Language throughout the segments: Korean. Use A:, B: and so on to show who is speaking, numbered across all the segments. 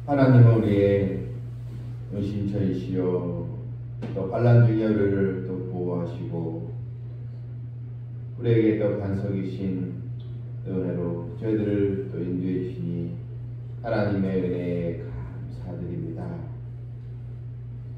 A: 하나님은 우리의 은신처이시여 또 환난 중에 우리를 또 보호하시고 우리에게 또 반석이신 은혜로 저희들을 또 인도해 주시니 하나님의 은혜에 감사드립니다.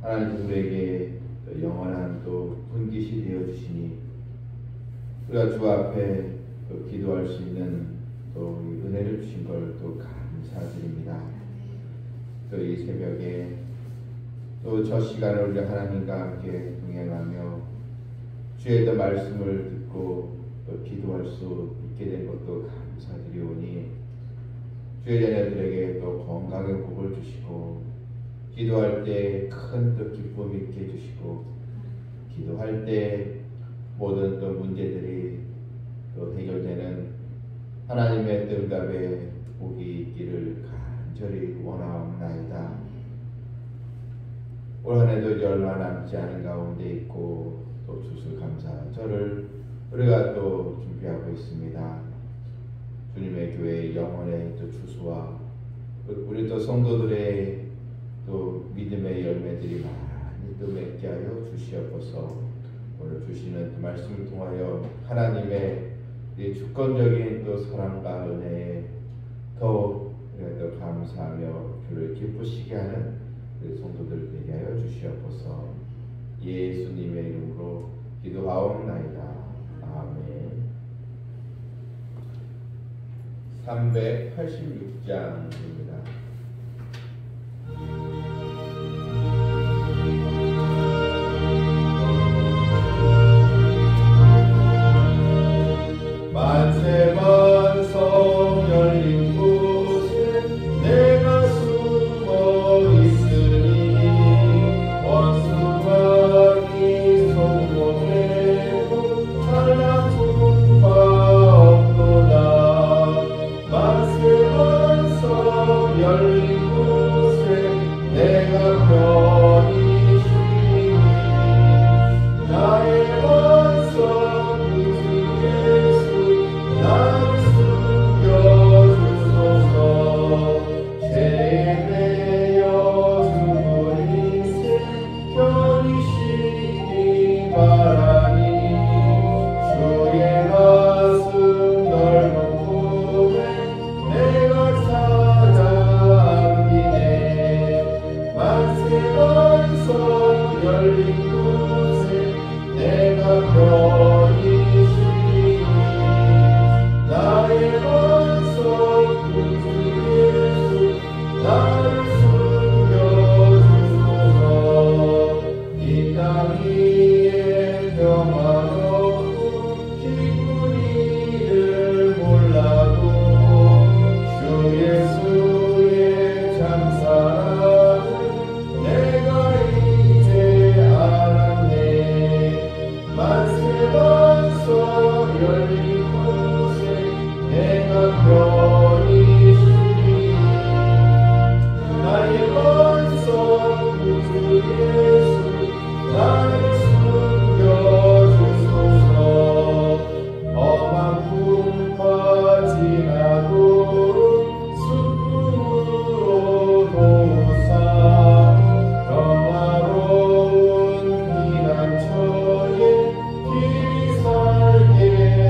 A: 하나님 우리에게 또 영원한 또 분깃이 되어 주시니 우리가 주 앞에 또 기도할 수 있는 또 은혜를 주신 걸 또 감사드립니다. 또 이 새벽에 또 저 시간을 우리 하나님과 함께 동행하며 주의 또 말씀을 듣고 또 기도할 수 있게 된 것도 감사드리오니 주의 자녀들에게 또 건강의 복을 주시고 기도할 때 큰 또 기쁨 있게 해주시고 기도할 때 모든 또 문제들이 또 해결되는 하나님의 응답에 복이 있기를 간절히 원하옵나이다. 올 한 해도 얼마 남지 않은 가운데 있고 또 추수감사절을 우리가 또 준비하고 있습니다. 주님의 교회의 영혼의 또 추수와 우리 또 성도들의 또 믿음의 열매들이 많이 또 맺게 하여 주시옵소서. 오늘 주시는 그 말씀을 통하여 하나님의 이 주권적인 또 사랑과 은혜에 더욱 또 감사하며 주를 기쁘시게 하는 우리 성도들 되게 하여 주시옵소서. 예수님의 이름으로 기도하옵나이다. 아멘. 386장입니다. 만세만성 열린 곳에 내가 숨어 있으니 원수마귀 성공해도 달라진 바 없도다. 만세만성 열린 곳에 내가 편히 쉬니 나의 원성 나를 숨겨주소서. 죄내어 죽은 인생 편히 쉬기 바라니 주의 가슴 넓은 품에 내가 찾아 안기네. 만세만성 열린 곳에 내가 편히 나의 원성 구주 예수 나를 숨겨주소서. 이 땅 위에 평화롭고 기쁜 일을 몰라도 주 예수의 참사랑을 내가 이제 알았네. 만세만성 열린 내가 편히 쉬니 나의 원성 구주 예수 나를 숨겨주소서. 험한 풍파 지나도 수품으로 도우사 평화로운 피난처에 길이 살게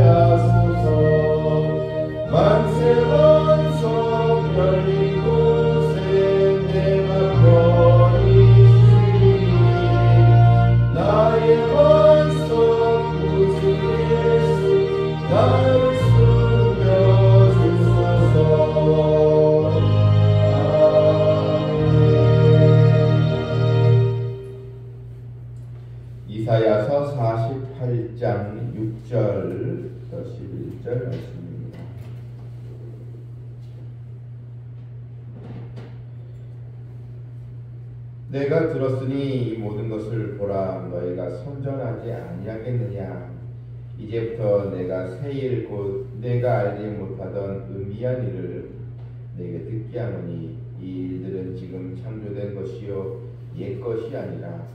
A: 하소서. 만세만성 열린 곳에 내가 편히 쉬니 나의 원성 구주 예수 나를 숨겨주소서. 이사야서 48장 6절부터 11절 말씀입니다. 내가 들었으니 이 모든 것을 보라. 너희가 선전하지 아니하겠느냐. 이제부터 내가 새 일 곧 내가 알지 못하던 의미한 일을 내게 듣게 하노니 이 일들은 지금 창조된 것이요 옛 것이 아니라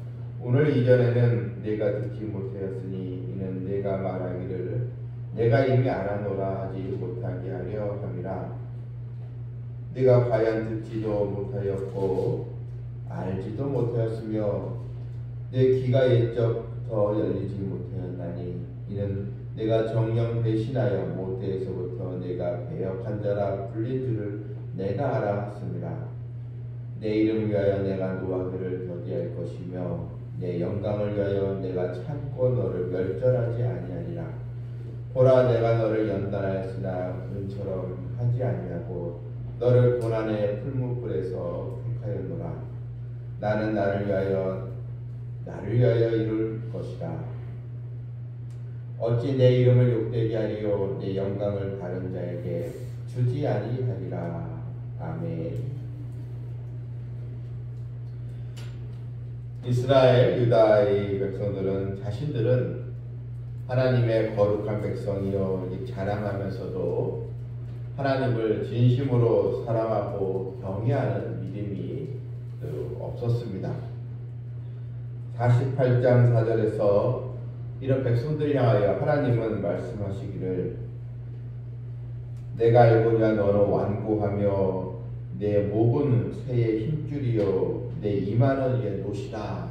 A: 오늘 이전에는 내가 듣지 못하였으니 이는 내가 말하기를 내가 이미 알아노라 하지 못하게 하려 함이라. 네가 과연 듣지도 못하였고 알지도 못하였으며 내 귀가 옛적부터 열리지 못하였나니 이는 내가 정령 배신하여 모태에서부터 내가 배역한 자라 불린 줄을 내가 알아 했습니다. 내 이름을 위하여 내가 노하기를 더디할 것이며 내 영광을 위하여 내가 참고 너를 멸절하지 아니하리라. 보라, 내가 너를 연단하였으나 은처럼 하지 아니하고 너를 고난의 풀무불에서 택하였노라. 나는 나를 위하여 이룰 것이다. 어찌 내 이름을 욕되게 하리요 내 영광을 다른 자에게 주지 아니하리라. 아멘. 이스라엘 유다의 백성들은 자신들은 하나님의 거룩한 백성이요 자랑하면서도 하나님을 진심으로 사랑하고 경외하는 믿음이 없었습니다. 48장 4절에서 이런 백성들을 향하여 하나님은 말씀하시기를 내가 알고냐 너는 완고하며 내 목은 새의 힘줄이요 내 이마는 이게 노시다.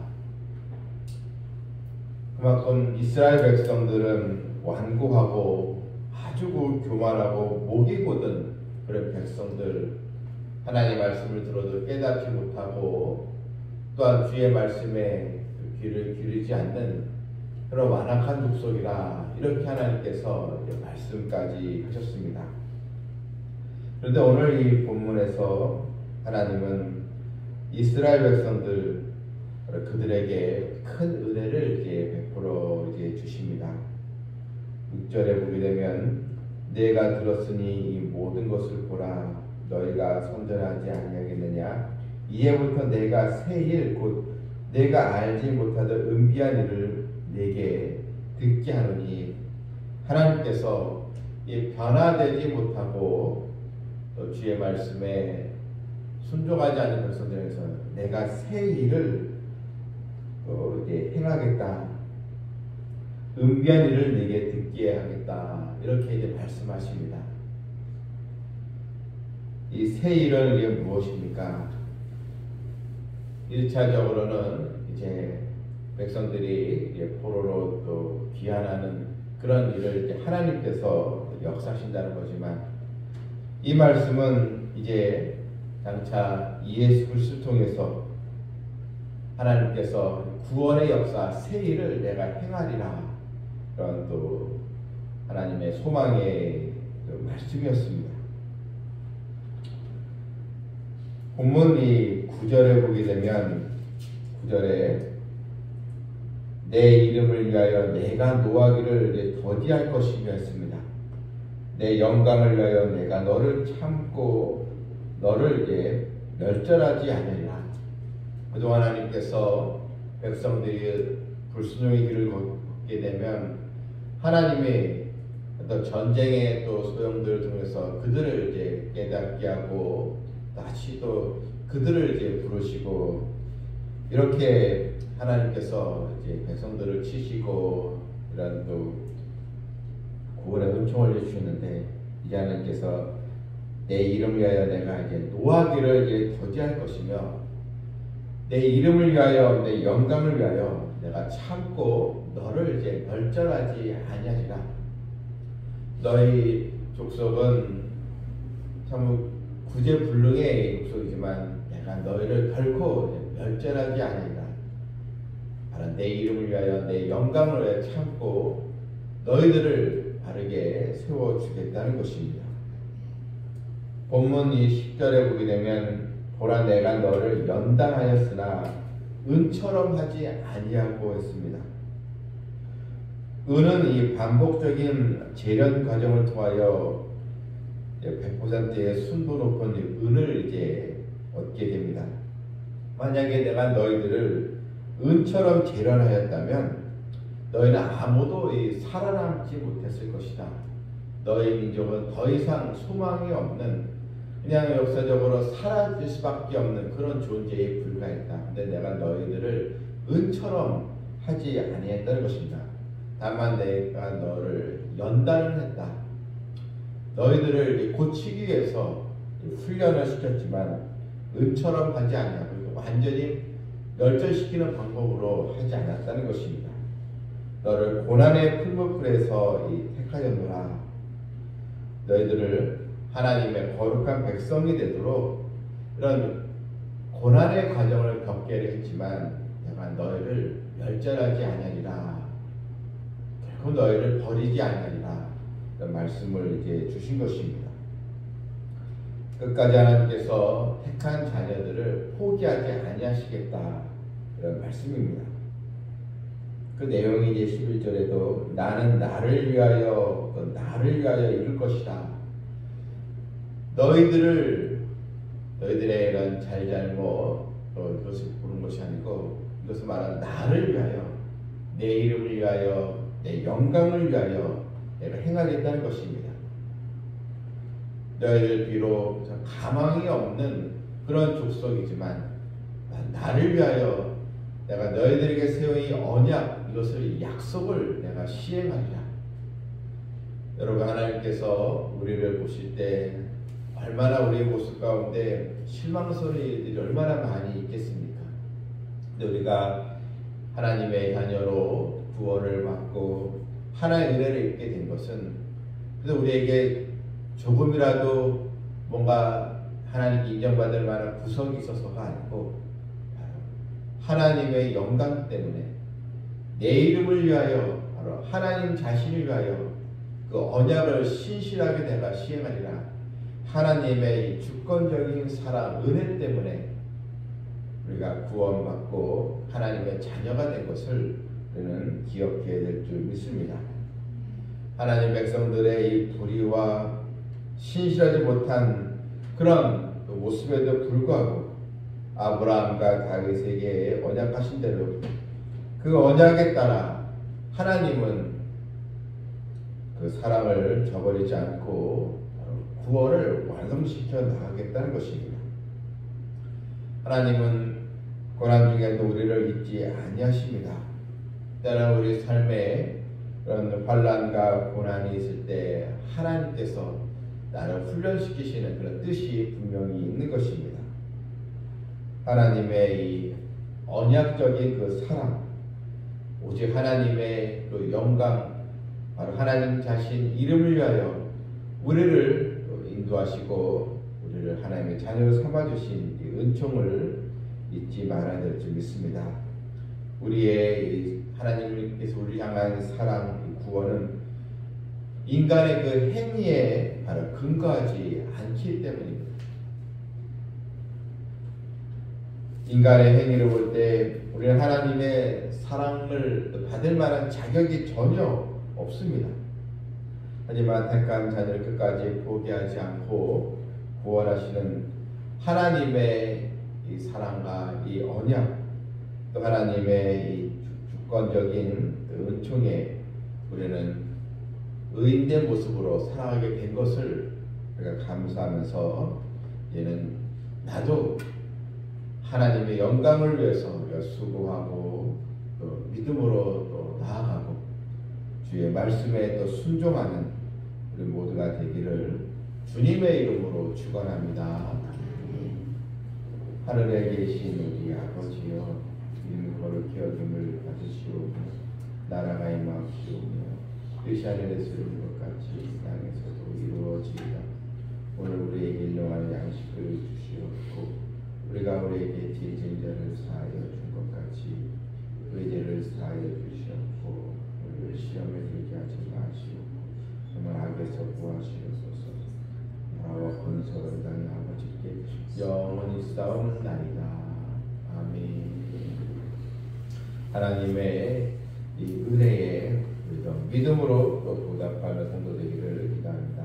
A: 그만큼 이스라엘 백성들은 완고하고 아주 교만하고 목이 곧은 그런 백성들, 하나님의 말씀을 들어도 깨닫지 못하고 또한 주의 말씀에 귀를 기울이지 않는 그런 완악한 족속이라 이렇게 하나님께서 말씀까지 하셨습니다. 그런데 오늘 이 본문에서 하나님은 이스라엘 백성들 그들에게 큰 은혜를 베풀어 주십니다. 6절에 보게 되면 내가 들었으니 이 모든 것을 보라 너희가 선전하지 아니하겠느냐 이제부터 내가 새 일 곧 내가 알지 못하던 은비한 일을 내게 듣게 하노니 하나님께서 이 변화되지 못하고 또 주의 말씀에 순종하지 않는 백성들에서 내가 새 일을 행하겠다. 은비한 일을 내게 듣게 하겠다. 이렇게 말씀하십니다. 이 새 일은 무엇입니까? 1차적으로는 백성들이 포로로 또 귀환하는 그런 일을 하나님께서 역사하신다는 거지만 이 말씀은 장차 예수 그리스도를 통해서 하나님께서 구원의 역사 새 일을 내가 행하리라 그런 또 하나님의 소망의 말씀이었습니다. 본문 이 9절에 보게 되면 9절에 내 이름을 위하여 내가 노하기를 더디할 것이며 했습니다. 내 영광을 위하여 내가 너를 참고 너를 멸절하지 않으리라. 그동안 하나님께서 백성들이 불순종의 길을 걷게 되면 하나님의 어떤 전쟁의 또 소용들을 통해서 그들을 깨닫게 하고 다시 또 그들을 부르시고 이렇게 하나님께서 백성들을 치시고 이런 또 구원의 은총을 해주셨는데 이제 하나님께서 내 이름을 위하여 내가 노하기를 더디할 것이며 내 이름을 위하여 내 영광을 위하여 내가 참고 너를 멸절하지 아니하리라. 너희 족속은 참 구제불능의 족속이지만 내가 너희를 결코 멸절하지 아니하리라. 바로 내 이름을 위하여 내 영광을 위하여 참고 너희들을 바르게 세워주겠다는 것입니다. 본문 이 10절에 보게 되면 보라 내가 너를 연단하였으나 은처럼 하지 아니하고 했습니다. 은은 이 반복적인 재련 과정을 통하여 100%의 순도 높은 은을 얻게 됩니다. 만약에 내가 너희들을 은처럼 재련하였다면 너희는 아무도 살아남지 못했을 것이다. 너희 민족은 더 이상 소망이 없는 그냥 역사적으로 사라질 수밖에 없는 그런 존재에 불과했다. 근데 내가 너희들을 은처럼 하지 아니했다는 것입니다. 다만 내가 너를 연단을 했다. 너희들을 고치기 위해서 훈련을 시켰지만 은처럼 하지 않냐고 완전히 멸절시키는 방법으로 하지 않았다는 것입니다. 너를 고난의 풀무불에서 택하였노라. 너희들을 하나님의 거룩한 백성이 되도록 이런 고난의 과정을 겪게 했지만 내가 너희를 멸절하지 아니하리라. 결코 너희를 버리지 아니하리라. 이런 말씀을 이제 주신 것입니다. 끝까지 하나님께서 택한 자녀들을 포기하지 아니하시겠다. 이런 말씀입니다. 그 내용이 이제 11절에도 나는 나를 위하여 이룰 것이다. 너희들의 이런 잘잘못 이것을 보는 것이 아니고 이것을 말하는 나를 위하여, 내 이름을 위하여, 내 영광을 위하여 내가 행하겠다는 것입니다. 너희들 비록 가망이 없는 그런 족속이지만 나를 위하여 내가 너희들에게 세운 언약, 이것을 약속을 내가 시행하리라. 여러분, 하나님께서 우리를 보실 때 얼마나 우리의 모습 가운데 실망스러운 일들이 얼마나 많이 있겠습니까? 근데 우리가 하나님의 자녀로 구원을 받고 하나의 은혜를 입게 된 것은 그래서 우리에게 조금이라도 뭔가 하나님께 인정받을 만한 구석이 있어서가 아니고 하나님의 영광 때문에 내 이름을 위하여 바로 하나님 자신을 위하여 그 언약을 신실하게 내가 시행하리라. 하나님의 주권적인 사랑, 은혜 때문에 우리가 구원받고 하나님의 자녀가 된 것을 우리는 기억해야 될 줄 믿습니다. 하나님 백성들의 이 불의와 신실하지 못한 그런 모습에도 불구하고 아브라함과 다윗에게 언약하신 대로 그 언약에 따라 하나님은 그 사랑을 저버리지 않고 구원을 완성시켜 나가겠다는 것입니다. 하나님은 고난 중에도 우리를 잊지 아니하십니다. 때는 우리 삶에 그런 환난과 고난이 있을 때 하나님께서 나를 훈련시키시는 그런 뜻이 분명히 있는 것입니다. 하나님의 이 언약적인 그 사랑, 오직 하나님의 그 영광, 바로 하나님 자신 이름을 위하여 우리를 인도하시고 우리를 하나님의 자녀로 삼아주신 이 은총을 잊지 말아야 될 줄 믿습니다. 우리의 하나님께서 우리 향한 사랑, 구원은 인간의 그 행위에 바로 근거하지 않기 때문입니다. 인간의 행위를 볼 때 우리는 하나님의 사랑을 받을 만한 자격이 전혀 없습니다. 하지만 택한 자녀를 끝까지 포기하지 않고 구원하시는 하나님의 이 사랑과 이 언약, 또 하나님의 이 주권적인 은총에 우리는 의인된 모습으로 살아가게 된 것을 우리가 감사하면서 이제는 나도 하나님의 영광을 위해서 우리가 수고하고 또 믿음으로 또 나아가고 주의 말씀에 또 순종하는 우리 모두가 되기를 주님의 이름으로 축원합니다. 하늘에 계신 우리 아버지여, 이름 거룩히 여김을 받으시오며 나라가 임하옵시오며 뜻이 하늘에서 이루어진 것 같이 땅에서도 이루어지이다. 오늘 우리에게 일용할 양식을 주시옵고 우리가 우리에게 죄진 자를 사하여 준 것 같이 우리 죄를 사하여 주시옵고 우리를 시험에 들게 하지 마시옵고 정말 악에서 구하시옵소서. 나라와 권세를 다는 아버지께 영원히 싸움나이다. 아멘. 하나님의 이 은혜에 믿음으로 또 보답하는 성도 되기를 기도합니다.